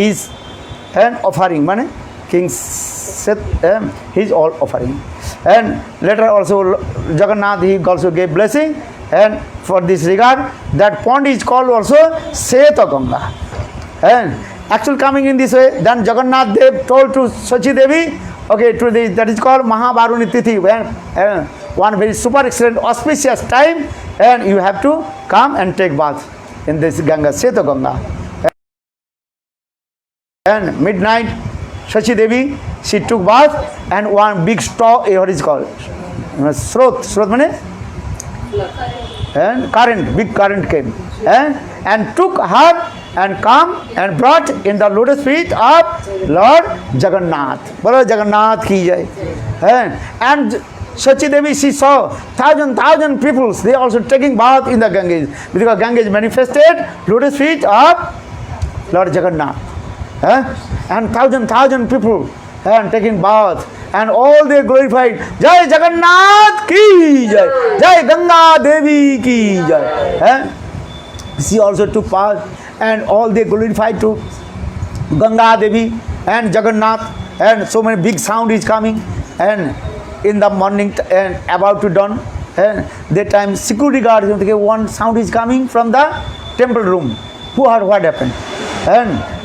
his offering, mane King Seth, his all offering. And later also Jagannath, he also gave blessing, and for this regard, that pond is called also Seta Ganga. And actually coming in this way, then Jagannath Dev told to Sachi Devi, okay, to this, that is called Mahabaruni Tithi, when one very super excellent auspicious time, and you have to come and take bath in this Ganga, Seta Ganga. And midnight, Sachi Devi, she took bath, and one big straw, what is called? Srot means? And current, big current came. And took her and come and brought in the lotus feet of Lord Jagannath. Bolo Jagannath ki jai. And Sachi Devi, she saw thousand people, they also taking bath in the Ganges. Because Ganges manifested lotus feet of Lord Jagannath. And thousand people and taking bath, and all they glorified, Jai Jagannath ki jai, Jai Ganga-devi ki jai. She also took part, and all they glorified to Ganga-devi and Jagannath, and so many big sound is coming, and in the morning and about to dawn, and that time security guard, one sound is coming from the temple room. Who heard what happened?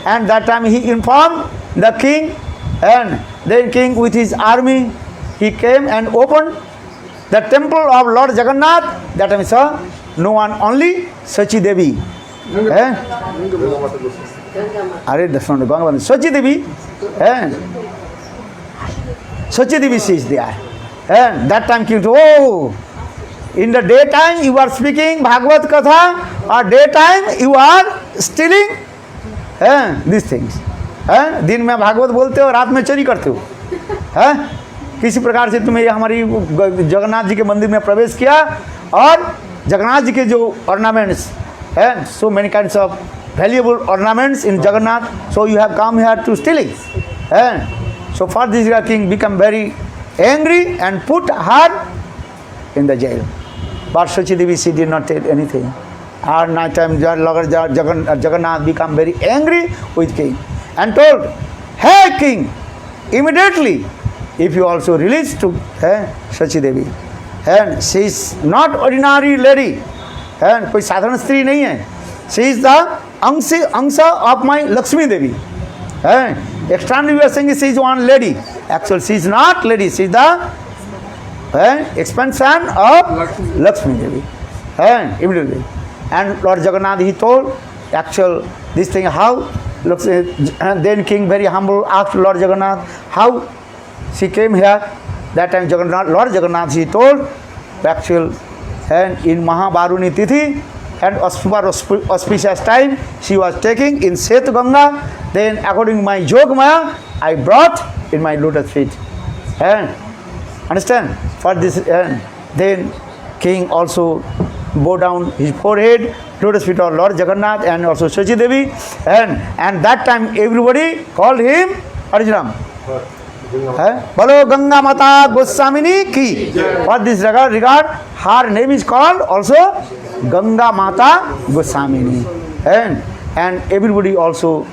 And that time he informed the king, and then king with his army, he came and opened the temple of Lord Jagannath. That time he saw no one, only Sachi Devi. Sachi Devi, Sachi Devi is there. And that time king told, oh, in the daytime you are speaking bhagavatya-diksha, or daytime you are stealing these things. दिन में भागवत बोलते हो, रात में चोरी करते हो. किसी प्रकार से तुम्हें हमारी जगन्नाथ जी के मंदिर में प्रवेश किया, और जगन्नाथ जी के जो ornaments, so many kinds of valuable ornaments in Jagannath, so you have come here to stealing. So for this king become very angry and put her in the jail. But Sachi Devi, she did not tell anything. At night time, Jagannath become very angry with king and told, hey king, immediately, if you also release to Sachi Devi, and she is not ordinary lady, and कोई साधारण स्त्री नहीं है, she is the अंश of my Lakshmi-devi. Externally we are saying she is one lady, actually she is not lady, she is the expansion of Lakshmi-devi. Immediately, and Lord Jagannath, he told actual this thing how. And then king very humble asked Lord Jagannath how she came here. That time Lord Jagannath, he told actual, and in Mahabaruni Tithi and super auspicious time she was taking in Set Ganga, then according to my Yogmaya I brought in my lotus feet. And understand, for this, then king also bow down his forehead, lotus feet of Lord Jagannath and also Sachi Devi, and that time everybody called him Arjunam. Balo Gangamata Gosvamini ki. For this regard, her name is called also Gangamata Gosvamini. And everybody also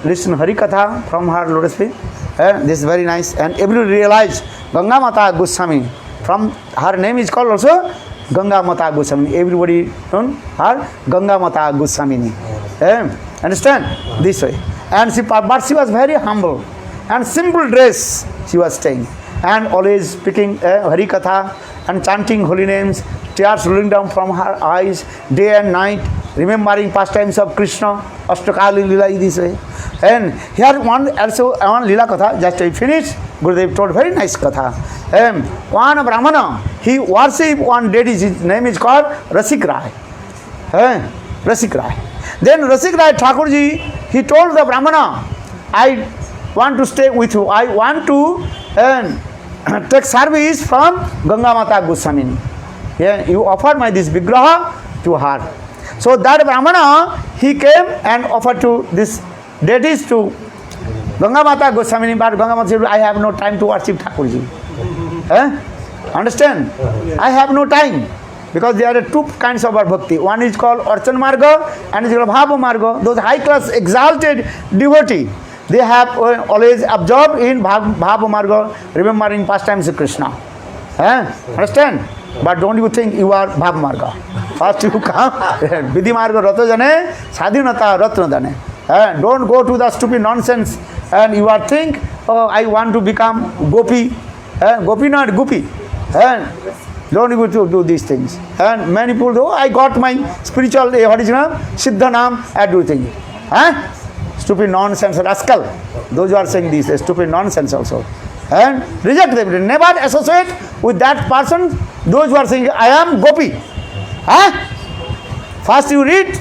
listen hari-katha from her lotus feet. This is very nice, and everybody realized Gangamata Gosvamini. From her name is called also Gangamata Gosvamini. Everybody known her Gangamata Gosvamini. Understand? This way. And but she was very humble and simple dress she was staying, and always speaking hari-katha and chanting holy names, tears rolling down from her eyes day and night, remembering pastimes of Krishna, Ashtakali Lila this way. And here one Lila katha, just I finished, Gurudev told very nice katha. One Brahmana, he worshipped one deity, his name is called Rasikraya. Rasikraya. Then Rasikraya Thakurji, he told the Brahmana, I want to stay with you, I want to take service from Gangamata Gosvamini. You offer my this vigraha to her. So that Brahmana, he came and offered to this deities to Gangamata Gosvamini, but Gangamata said, I have no time to worship Thakurji. Understand? I have no time. Because there are two kinds of bhakti. One is called Archan Marga and is called Bhava Marga. Those high class exalted devotee, they have always absorbed in Bhava Marga, remembering pastimes of Krishna. Understand? But don't you think you are Bhava Marga? First you come, Vidhi Marga Rata Jane, Sadhinata Ratna Dane. Don't go to the stupid nonsense and you are think, oh, I want to become Gopi. Gopi not Gopi. Don't go to do these things. And many people do, I got my spiritual, what is name? Siddha Nam, I do things. Stupid nonsense, rascal. Those who are saying this, stupid nonsense also. And reject them. Never associate with that person, those who are saying, I am Gopi. First you read,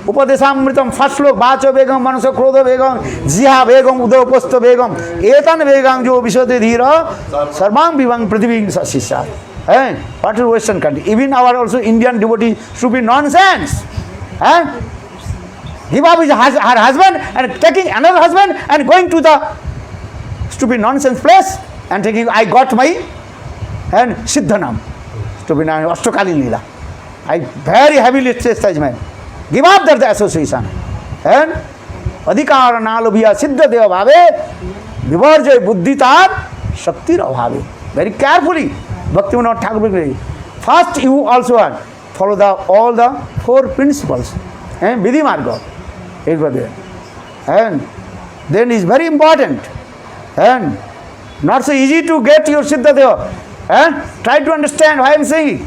Upadesamritam, first look, Bacho Begam, Manaso Krodha Begam, Ziha Begam, Udo Posto Begam, Etan Begam, Jo Vishwade Dhira, Sarvam Bivang Pradiving Sasisha. What is Western country? Even our also Indian devotee should be nonsense. Give up his, her husband and taking another husband and going to the stupid nonsense place and taking, I got my and Siddhanam. Stupid Ashtakali Lila. I very heavily chastisement. Give up that association. And adhikara nalabhiya siddha deva bhave vivarjay buddhitar shakti bhave. Very carefully. Bhaktivinoda Thakur. First you also follow all the four principles. And Vidhi Marga. And then is very important. And not so easy to get your Siddha Deva. Try to understand why I am saying.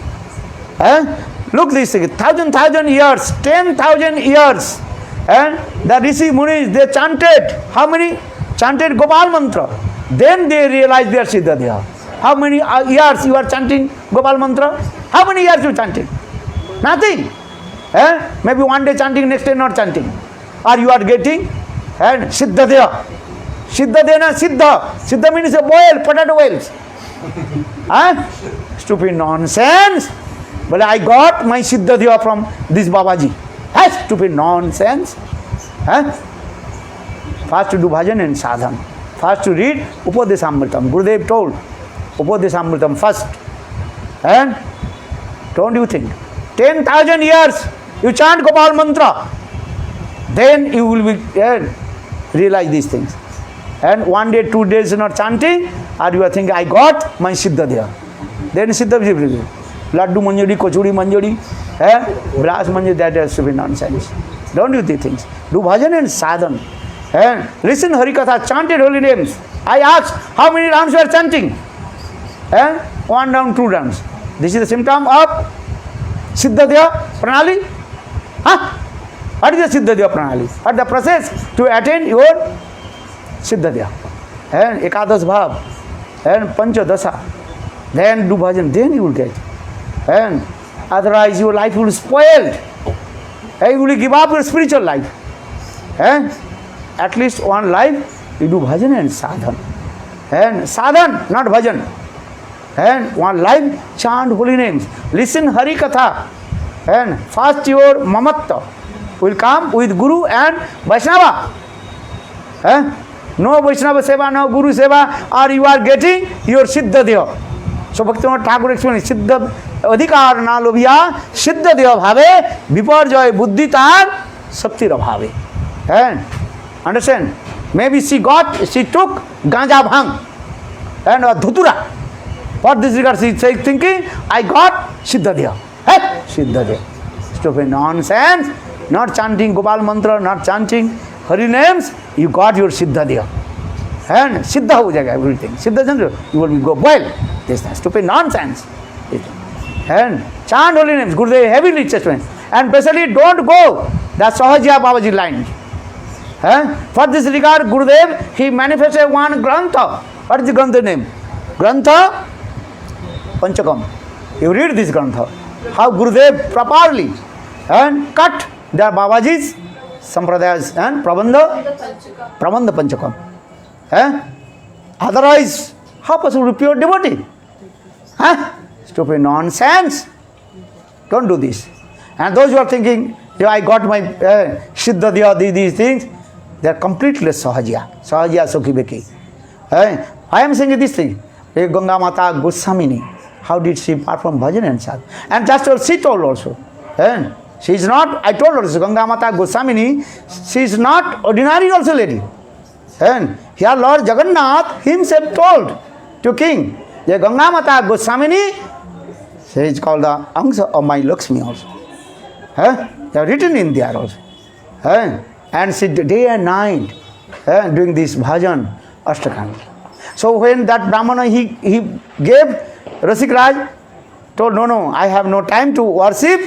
Look this thing, 1,000 years, 10,000 years. And the Rishi Munis, they chanted, how many? Chanted Gopal Mantra. Then they realized their Siddha Deva. How many years you are chanting Gopal Mantra? How many years you chanting? Nothing. Maybe one day chanting, next day not chanting. Or you are getting and Siddha Deva. Siddha Dena Siddha. Siddha means a boil, potato boils. Stupid nonsense. But I got my Siddha Deva from this Babaji. Stupid nonsense. First to do bhajan and sadhan. First to read Upadesamritam. Gurudev told Upadesamritam first. And don't you think? 10,000 years you chant Gopal Mantra. Then you will be realize these things. And one day, 2 days not chanting, or you are thinking, I got my Siddha Deva. Then Siddha Deva. Laddu Manjari, Kochuri Manjari, Brass Manjari, that has to be nonsense. Don't do these things. Do bhajan and sadhan. And listen hari-katha, chanted holy names. I ask, how many rounds you are chanting? 1 round, 2 rounds. This is the symptom of Siddha Deva Pranali. What is the Siddha Deva Pranali? What the process to attain your Siddha Deva? And Ekadas Bhav, and Panchadasa. Then do bhajan, then you will get. And otherwise your life will be spoiled. You will give up your spiritual life. At least one life, you do bhajan and sadhan. And sadhan, not bhajan. And one life, chant holy names. Listen hari-katha. And first your mamatta will come with Guru and Vaishnava. No Vaishnava Seva, no Guru Seva, or you are getting your Siddha Deva. So Bhaktivinoda Thakur explains, Siddha adhikara nalabhiya Siddha Deva bhave viparjaya buddhitar shakti bhave. Understand? Maybe she took ganja bhang and dhutura. For this regard she is thinking, I got Siddha Deva. Siddha Deva. Stupid nonsense. Not chanting Gopal Mantra, not chanting Hari names, you got your Siddha Deva. And Siddha ho jayega everything. Siddha Chandra, you will go boil. This is stupid nonsense. And chant holy names, Gurudev heavily chastised. And especially don't go the Sahaja Babaji line. For this regard, Gurudev, he manifested one Grantha. What is the Grantha name? Grantha Panchakam. You read this Grantha. How Gurudev properly and cut the Babaji's Sampradayas and Prabandha Panchakam. Otherwise, how possible to be pure devotee? Stupid nonsense. Don't do this. And those who are thinking, I got my Siddha Deva, these things, they are completely Sahaja. Sahaja Sokhi Beki. I am saying this thing. Gangamata Gosvamini. how did she perform bhajan and sadhana. And just as she told also. And she is not, I told also, Gangamata Gosvamini, she is not ordinary also lady. And here Lord Jagannath himself told to king, the Gangamata Gosvamini, she is called the Angsa of my Lakshmi also. They are written in there also. And she day and night doing this bhajan, ashtakam. So when that Brahmana, he gave Rasikraya, told, no, I have no time to worship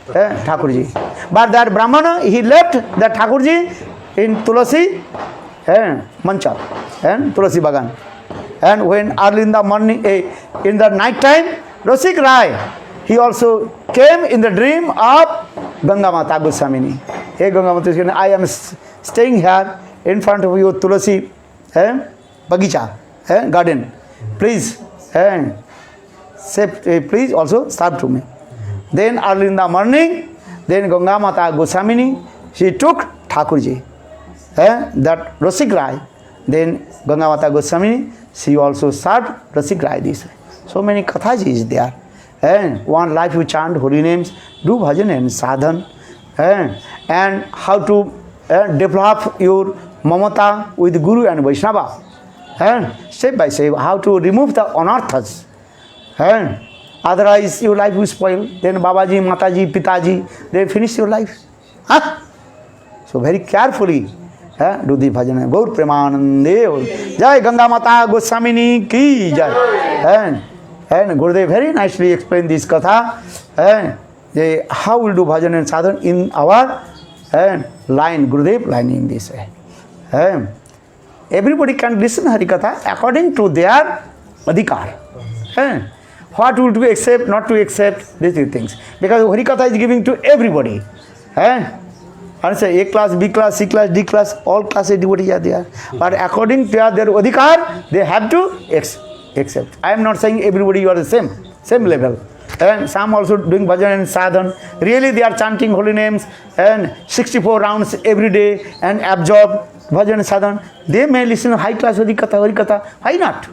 Thakurji. But that Brahmana, he left that Thakurji in Tulasi Mancha and Tulasi Bagan. And when early in the morning, in the night time, Rasikraya, he also came in the dream of Gangamata Gosvamini. Hey Gangamata Gosvamini, I am staying here in front of you, Tulasi Bagicha, garden. Please, please also serve to me. Then early in the morning, then Gangamata Gosvamini, she took Thakurji, that Rasikraya. Then Gangamata Gosvamini, she also served Rasikraya this way. So many kathas is there. And one life you chant holy names, do bhajan and sadhan, and how to develop your mamata with Guru and Vaishnava, and step by step, how to remove the anarthas. Otherwise your life will spoil. Then Babaji, Mataji, Pitaji, they finish your life. So very carefully do the bhajan. Gaur Premanande. Jai Gangamata Gosvamini ki jai. And Gurudev very nicely explained this katha, how we'll do bhajan and sadhana in our line, Gurudev line in this way. Everybody can listen hari-katha according to their adhikara. What will to accept, not to accept, these things. Because hari-katha is giving to everybody. And say A class, B class, C class, D class, all classes devotees are there. But according to their adhikara, they have to accept. I am not saying everybody you are the same level. And some also doing bhajan and sadhan. Really they are chanting holy names and 64 rounds every day and absorb bhajan and sadhan. They may listen to high class hari-katha. Why not?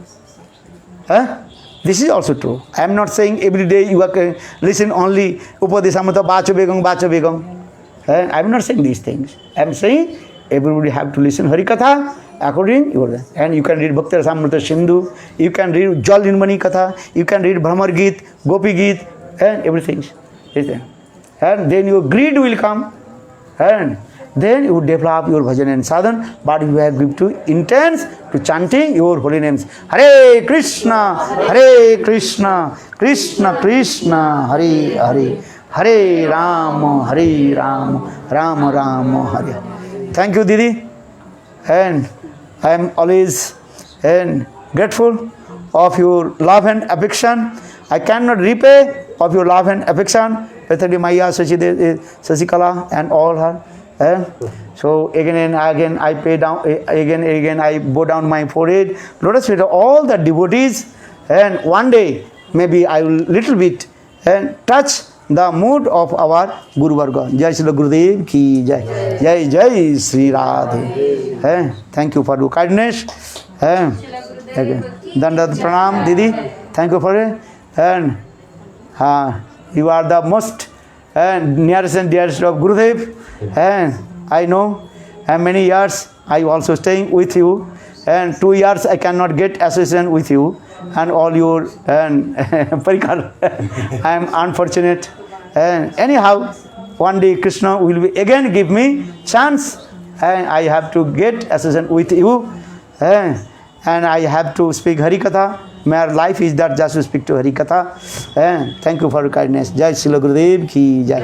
This is also true. I am not saying every day you are listen only Upadesamata Bacha Begam. I am not saying these things. I am saying everybody have to listen hari-katha according your, and you can read Bhakti Rasamrita Sindhu, you can read Jal Nirmani Katha, you can read Brahmar Geet, Gopi Geet, and everything. And then your greed will come, and then you develop your bhajan and sadhan, but you have give to intense to chanting your holy names. Hare Krishna, Krishna Krishna, Hare Hare, Hare Rama, Rama Rama, Hare. Thank you, Didi. And I am always grateful of your love and affection. I cannot repay of your love and affection. Especially Maya, Sasikala and all her. So again and again I pay down, again I bow down my forehead. Lotus feet of all the devotees, and one day maybe I will little bit touch the mood of our Guru Varga. Jai Srila Gurudev ki jai. Jai Sri Radhe. Thank you for your kindness. Dandat Pranam, Didi. Thank you for it. And you are the most nearest and dearest of Gurudev. And I know, and many years I also staying with you. And 2 years I cannot get association with you. And all your parikar. I am unfortunate. And anyhow, one day Krishna will be again give me chance, and I have to get association with you, and I have to speak hari-katha. My life is that just to speak to hari-katha. And thank you for your kindness. Jai Srila Gurudev ki jai.